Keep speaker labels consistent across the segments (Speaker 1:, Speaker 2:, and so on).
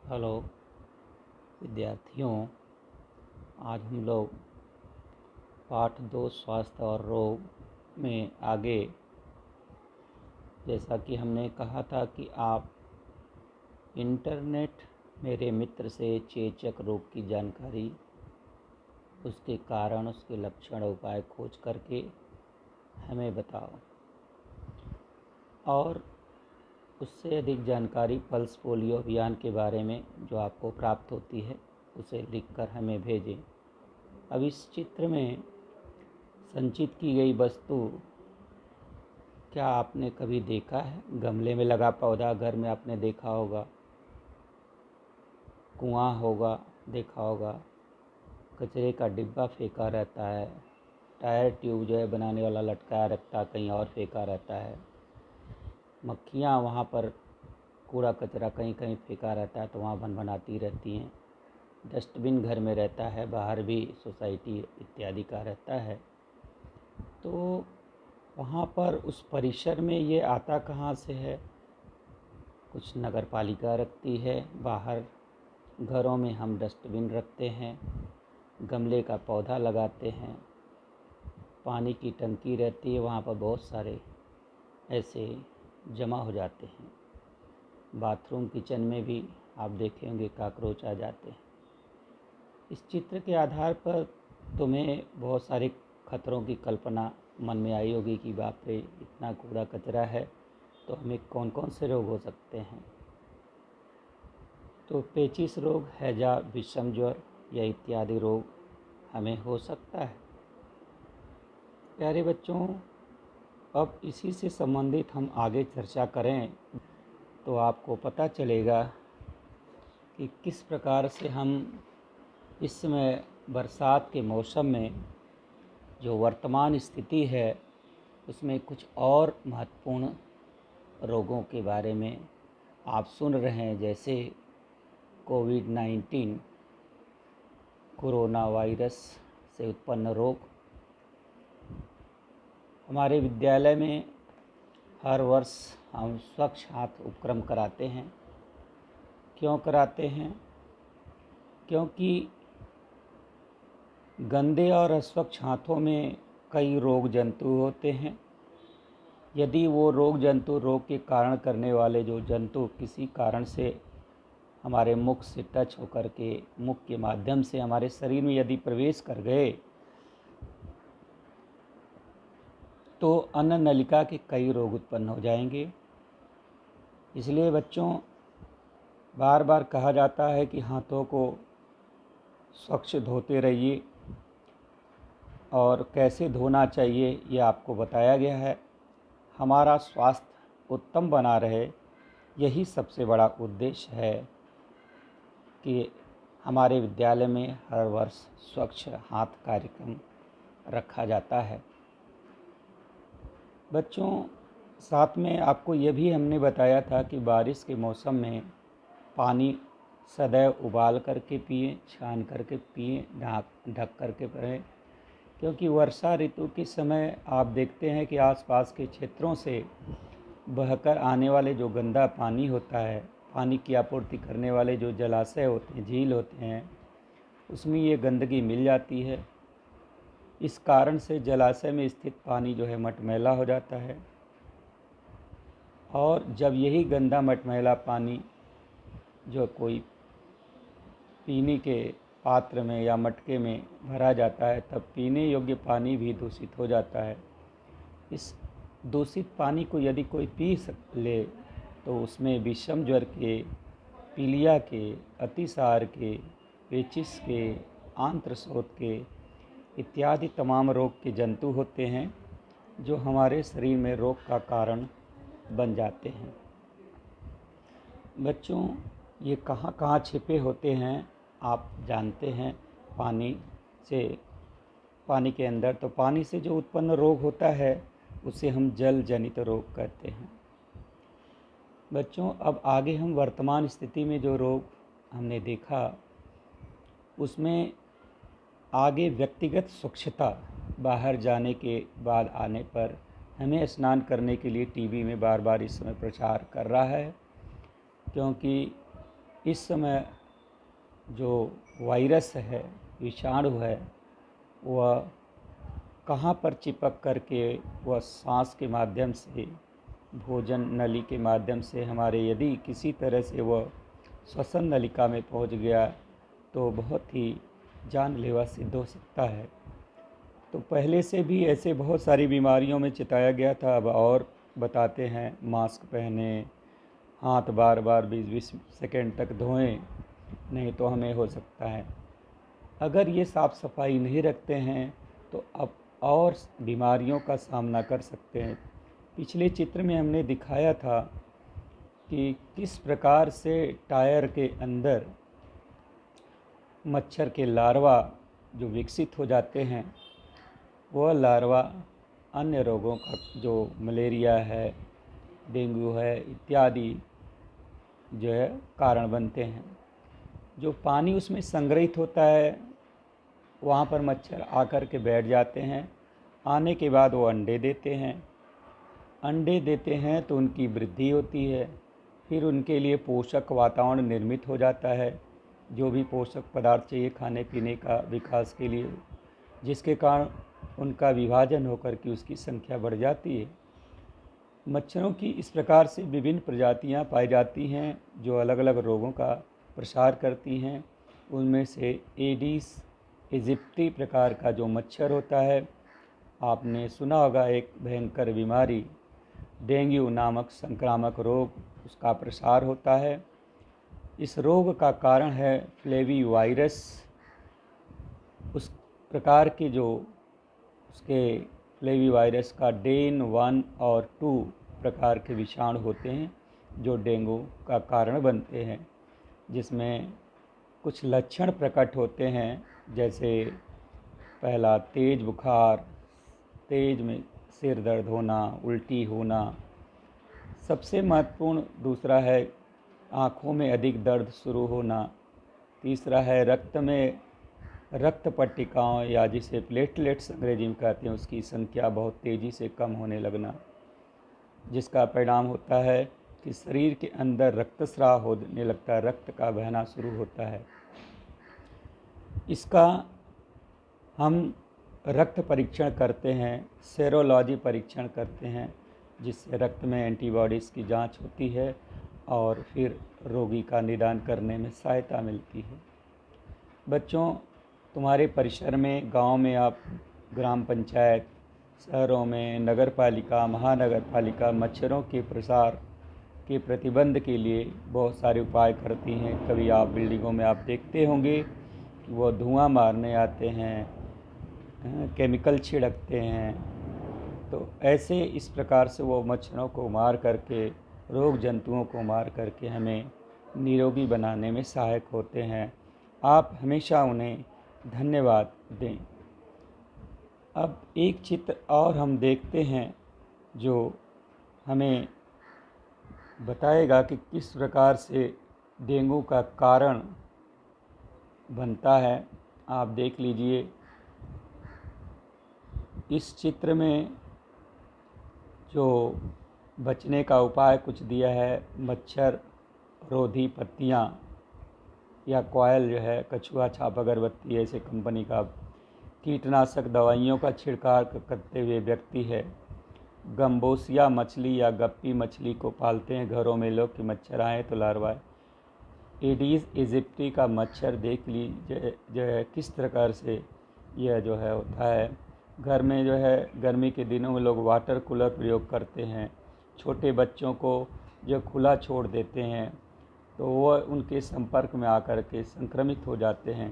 Speaker 1: Hello विद्यार्थियों, आज हम लोग पाठ 2 स्वास्थ्य और रोग में आगे, जैसा कि हमने कहा था कि आप इंटरनेट मेरे मित्र से चेचक रोग की जानकारी, उसके कारण, उसके लक्षण, उपाय खोज करके हमें बताओ। और उससे अधिक जानकारी पल्स पोलियो अभियान के बारे में जो आपको प्राप्त होती है उसे लिखकर हमें भेजें। अब इस चित्र में संचित की गई वस्तु क्या आपने कभी देखा है? गमले में लगा पौधा घर में आपने देखा होगा, कुआं होगा देखा होगा, कचरे का डिब्बा फेंका रहता है, टायर ट्यूब जो है बनाने वाला लटकाया रखता है, कहीं और फेंका रहता है, मक्खियाँ वहाँ पर कूड़ा कचरा कहीं कहीं फेंका रहता है तो वहाँ भनभनाती रहती हैं। डस्टबिन घर में रहता है, बाहर भी सोसाइटी इत्यादि का रहता है। तो वहाँ पर उस परिसर में ये आता कहाँ से है? कुछ नगर पालिका रखती है, बाहर घरों में हम डस्टबिन रखते हैं, गमले का पौधा लगाते हैं, पानी की टंकी रहती है, वहाँ पर बहुत सारे ऐसे जमा हो जाते हैं। बाथरूम किचन में भी आप देखे होंगे काकरोच आ जाते हैं। इस चित्र के आधार पर तुम्हें बहुत सारे खतरों की कल्पना मन में आई होगी कि बाप रे, इतना कूड़ा कचरा है तो हमें कौन कौन से रोग हो सकते हैं। तो पेचिश रोग, हैजा, विषम ज्वर या इत्यादि रोग हमें हो सकता है। प्यारे बच्चों, अब इसी से संबंधित हम आगे चर्चा करें तो आपको पता चलेगा कि किस प्रकार से हम इस समय बरसात के मौसम में जो वर्तमान स्थिति है उसमें कुछ और महत्वपूर्ण रोगों के बारे में आप सुन रहे हैं, जैसे कोविड-19, कोरोना वायरस से उत्पन्न रोग। हमारे विद्यालय में हर वर्ष हम स्वच्छ हाथ उपक्रम कराते हैं। क्यों कराते हैं? क्योंकि गंदे और अस्वच्छ हाथों में कई रोग जंतु होते हैं। यदि वो रोग जंतु, रोग के कारण करने वाले जो जंतु किसी कारण से हमारे मुख से टच होकर के, मुख के माध्यम से हमारे शरीर में यदि प्रवेश कर गए तो अन्न नलिका के कई रोग उत्पन्न हो जाएंगे। इसलिए बच्चों, बार बार कहा जाता है कि हाथों को स्वच्छ धोते रहिए और कैसे धोना चाहिए ये आपको बताया गया है। हमारा स्वास्थ्य उत्तम बना रहे, यही सबसे बड़ा उद्देश्य है कि हमारे विद्यालय में हर वर्ष स्वच्छ हाथ कार्यक्रम रखा जाता है। बच्चों, साथ में आपको ये भी हमने बताया था कि बारिश के मौसम में पानी सदैव उबाल करके पिएं, छान करके पिएं, ढक करके पिएं, क्योंकि वर्षा ऋतु के समय आप देखते हैं कि आसपास के क्षेत्रों से बहकर आने वाले जो गंदा पानी होता है, पानी की आपूर्ति करने वाले जो जलाशय होते हैं, झील होते हैं, उसमें ये गंदगी मिल जाती है। इस कारण से जलाशय में स्थित पानी जो है मटमैला हो जाता है, और जब यही गंदा मटमैला पानी जो कोई पीने के पात्र में या मटके में भरा जाता है, तब पीने योग्य पानी भी दूषित हो जाता है। इस दूषित पानी को यदि कोई पी ले तो उसमें विषम ज्वर के, पीलिया के, अतिसार के, पेचिश के, आंत्रशोथ के इत्यादि तमाम रोग के जंतु होते हैं जो हमारे शरीर में रोग का कारण बन जाते हैं। बच्चों, ये कहाँ कहाँ छिपे होते हैं आप जानते हैं? पानी के अंदर। तो पानी से जो उत्पन्न रोग होता है उसे हम जल जनित रोग कहते हैं। बच्चों, अब आगे हम वर्तमान स्थिति में जो रोग हमने देखा उसमें आगे व्यक्तिगत स्वच्छता, बाहर जाने के बाद आने पर हमें स्नान करने के लिए टीवी में बार बार इस समय प्रचार कर रहा है, क्योंकि इस समय जो वायरस है, विषाणु है, वह कहाँ पर चिपक करके वह सांस के माध्यम से, भोजन नली के माध्यम से हमारे यदि किसी तरह से वह श्वसन नलिका में पहुंच गया तो बहुत ही जानलेवा सिद्ध हो सकता है। तो पहले से भी ऐसे बहुत सारी बीमारियों में चिताया गया था, अब और बताते हैं। मास्क पहने, हाथ बार बार 20-20 सेकंड तक धोएं, नहीं तो हमें हो सकता है। अगर ये साफ़ सफाई नहीं रखते हैं तो अब और बीमारियों का सामना कर सकते हैं। पिछले चित्र में हमने दिखाया था कि किस प्रकार से टायर के अंदर मच्छर के लार्वा जो विकसित हो जाते हैं, वह लार्वा अन्य रोगों का, जो मलेरिया है, डेंगू है इत्यादि जो है कारण बनते हैं। जो पानी उसमें संग्रहित होता है, वहाँ पर मच्छर आकर के बैठ जाते हैं। आने के बाद वो अंडे देते हैं तो उनकी वृद्धि होती है। फिर उनके लिए पोषक वातावरण निर्मित हो जाता है, जो भी पोषक पदार्थ चाहिए खाने पीने का विकास के लिए, जिसके कारण उनका विभाजन होकर के उसकी संख्या बढ़ जाती है। मच्छरों की इस प्रकार से विभिन्न प्रजातियां पाई जाती हैं जो अलग अलग रोगों का प्रसार करती हैं। उनमें से एडिस इजिप्टी प्रकार का जो मच्छर होता है, आपने सुना होगा, एक भयंकर बीमारी डेंगू नामक संक्रामक रोग, उसका प्रसार होता है। इस रोग का कारण है फ्लेवी वायरस। उस प्रकार के जो उसके फ्लेवी वायरस का डेन 1 और 2 प्रकार के विषाणु होते हैं जो डेंगू का कारण बनते हैं, जिसमें कुछ लक्षण प्रकट होते हैं, जैसे पहला तेज बुखार, तेज में सिर दर्द होना, उल्टी होना। सबसे महत्वपूर्ण दूसरा है आँखों में अधिक दर्द शुरू होना। तीसरा है रक्त में रक्त पट्टिकाओं या जिसे प्लेटलेट्स अंग्रेजी में कहते हैं, उसकी संख्या बहुत तेज़ी से कम होने लगना, जिसका परिणाम होता है कि शरीर के अंदर रक्तस्राव होने लगता है, रक्त का बहना शुरू होता है। इसका हम रक्त परीक्षण करते हैं, सेरोलॉजी परीक्षण करते हैं, जिससे रक्त में एंटीबॉडीज़ की जांच होती है और फिर रोगी का निदान करने में सहायता मिलती है। बच्चों, तुम्हारे परिसर में, गांव में आप ग्राम पंचायत, शहरों में नगर पालिका, महानगर पालिका मच्छरों के प्रसार के प्रतिबंध के लिए बहुत सारे उपाय करती हैं। कभी आप बिल्डिंगों में आप देखते होंगे कि वो धुआं मारने आते हैं, केमिकल छिड़कते हैं। तो ऐसे इस प्रकार से वो मच्छरों को मार करके, रोग जंतुओं को मार करके हमें निरोगी बनाने में सहायक होते हैं। आप हमेशा उन्हें धन्यवाद दें। अब एक चित्र और हम देखते हैं जो हमें बताएगा कि किस प्रकार से डेंगू का कारण बनता है। आप देख लीजिए, इस चित्र में जो बचने का उपाय कुछ दिया है, मच्छर रोधी पत्तियाँ या कॉयल जो है, कछुआ छाप अगरबत्ती ऐसे कंपनी का कीटनाशक दवाइयों का छिड़काव करते हुए व्यक्ति है। गम्बोसिया मछली या गप्पी मछली को पालते हैं घरों में लोग कि मच्छर आए तो लार्वा। एडीज इजिप्टी का मच्छर देख लीजिए जो है किस प्रकार से यह जो है होता है। घर में जो है गर्मी के दिनों में लोग वाटर कूलर प्रयोग करते हैं। छोटे बच्चों को जो खुला छोड़ देते हैं तो वह उनके संपर्क में आकर के संक्रमित हो जाते हैं।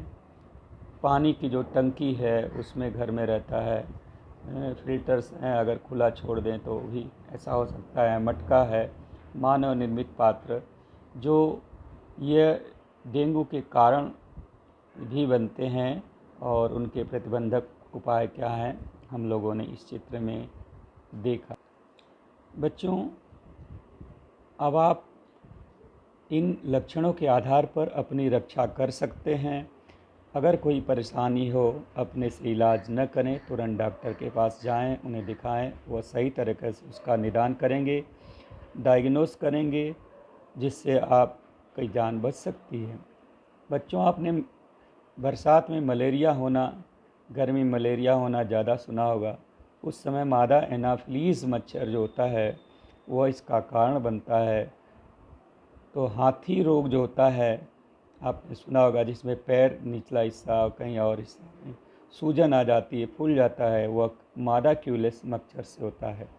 Speaker 1: पानी की जो टंकी है उसमें घर में रहता है, फिल्टर्स हैं, अगर खुला छोड़ दें तो भी ऐसा हो सकता है। मटका है, मानव निर्मित पात्र, जो ये डेंगू के कारण भी बनते हैं और उनके प्रतिबंधक उपाय क्या हैं, हम लोगों ने इस चित्र में देखा। बच्चों, अब आप इन लक्षणों के आधार पर अपनी रक्षा कर सकते हैं। अगर कोई परेशानी हो, अपने से इलाज न करें, तुरंत डॉक्टर के पास जाएं, उन्हें दिखाएं। वह सही तरीके से उसका निदान करेंगे, डायग्नोस करेंगे, जिससे आप आपकी जान बच सकती है। बच्चों, आपने बरसात में मलेरिया होना, गर्मी मलेरिया होना ज़्यादा सुना होगा। उस समय मादा एनाफिलीज मच्छर जो होता है वह इसका कारण बनता है। तो हाथी रोग जो होता है आपने सुना होगा, जिसमें पैर निचला हिस्सा और कहीं और हिस्सा में सूजन आ जाती है, फूल जाता है, वह मादा क्यूलेक्स मच्छर से होता है।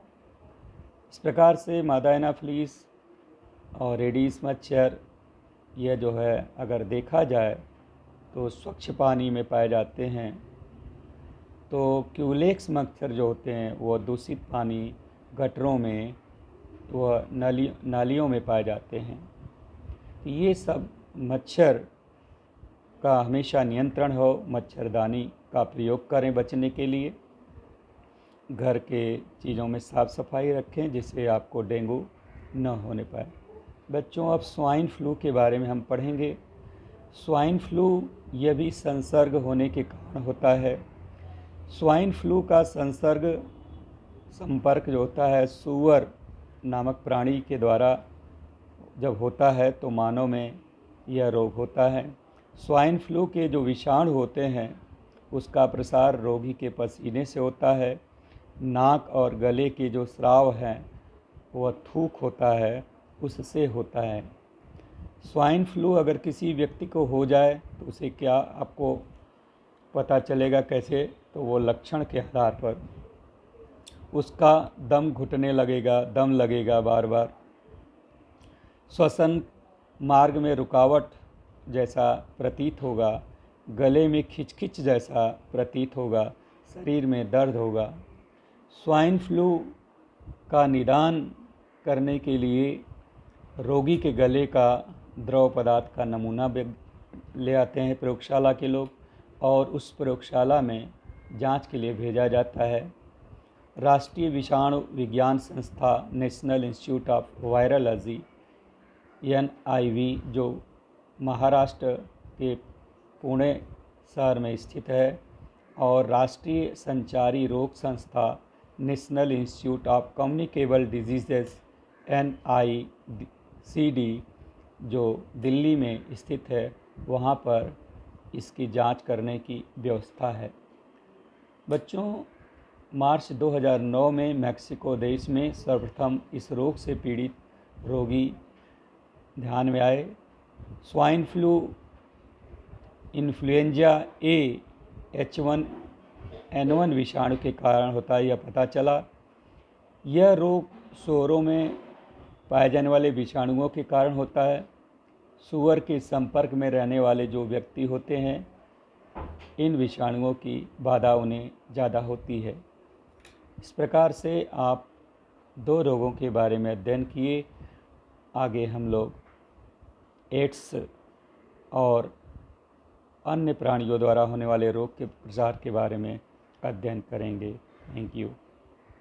Speaker 1: इस प्रकार से मादा एनाफिलीज और एडीज मच्छर यह जो है अगर देखा जाए तो स्वच्छ पानी में पाए जाते हैं। तो क्यूलेक्स मच्छर जो होते हैं वह दूषित पानी, गटरों में, वह नालियों में पाए जाते हैं। ये सब मच्छर का हमेशा नियंत्रण हो, मच्छरदानी का प्रयोग करें बचने के लिए। घर के चीज़ों में साफ़ सफाई रखें जिससे आपको डेंगू न होने पाए। बच्चों, अब स्वाइन फ्लू के बारे में हम पढ़ेंगे। स्वाइन फ्लू यह भी संसर्ग होने के कारण होता है। स्वाइन फ्लू का संपर्क जो होता है सूअर नामक प्राणी के द्वारा जब होता है तो मानव में यह रोग होता है। स्वाइन फ्लू के जो विषाणु होते हैं उसका प्रसार रोगी के पसीने से होता है। नाक और गले के जो स्राव हैं वह थूक होता है, उससे होता है। स्वाइन फ्लू अगर किसी व्यक्ति को हो जाए तो उसे क्या आपको पता चलेगा कैसे? तो वो लक्षण के आधार पर उसका दम घुटने लगेगा, दम लगेगा बार बार, श्वसन मार्ग में रुकावट जैसा प्रतीत होगा, गले में खिचखिच जैसा प्रतीत होगा, शरीर में दर्द होगा। स्वाइन फ्लू का निदान करने के लिए रोगी के गले का द्रव पदार्थ का नमूना ले आते हैं प्रयोगशाला के लोग, और उस प्रयोगशाला में जांच के लिए भेजा जाता है। राष्ट्रीय विषाणु विज्ञान संस्था, national institute of virology NIV, जो महाराष्ट्र के पुणे शहर में स्थित है, और राष्ट्रीय संचारी रोग संस्था, national institute of communicable diseases NICD, जो दिल्ली में स्थित है, वहाँ पर इसकी जांच करने की व्यवस्था है। बच्चों, मार्च 2009 में मैक्सिको देश में सर्वप्रथम इस रोग से पीड़ित रोगी ध्यान में आए। Swine flu influenza A H1N1 विषाणु के कारण होता है, यह पता चला। यह रोग सूअरों में पाए जाने वाले विषाणुओं के कारण होता है। सूअर के संपर्क में रहने वाले जो व्यक्ति होते हैं, इन विषाणुओं की बाधा उन्हें ज़्यादा होती है। इस प्रकार से आप 2 रोगों के बारे में अध्ययन किए। आगे हम लोग एड्स और अन्य प्राणियों द्वारा होने वाले रोग के प्रसार के बारे में अध्ययन करेंगे। Thank you.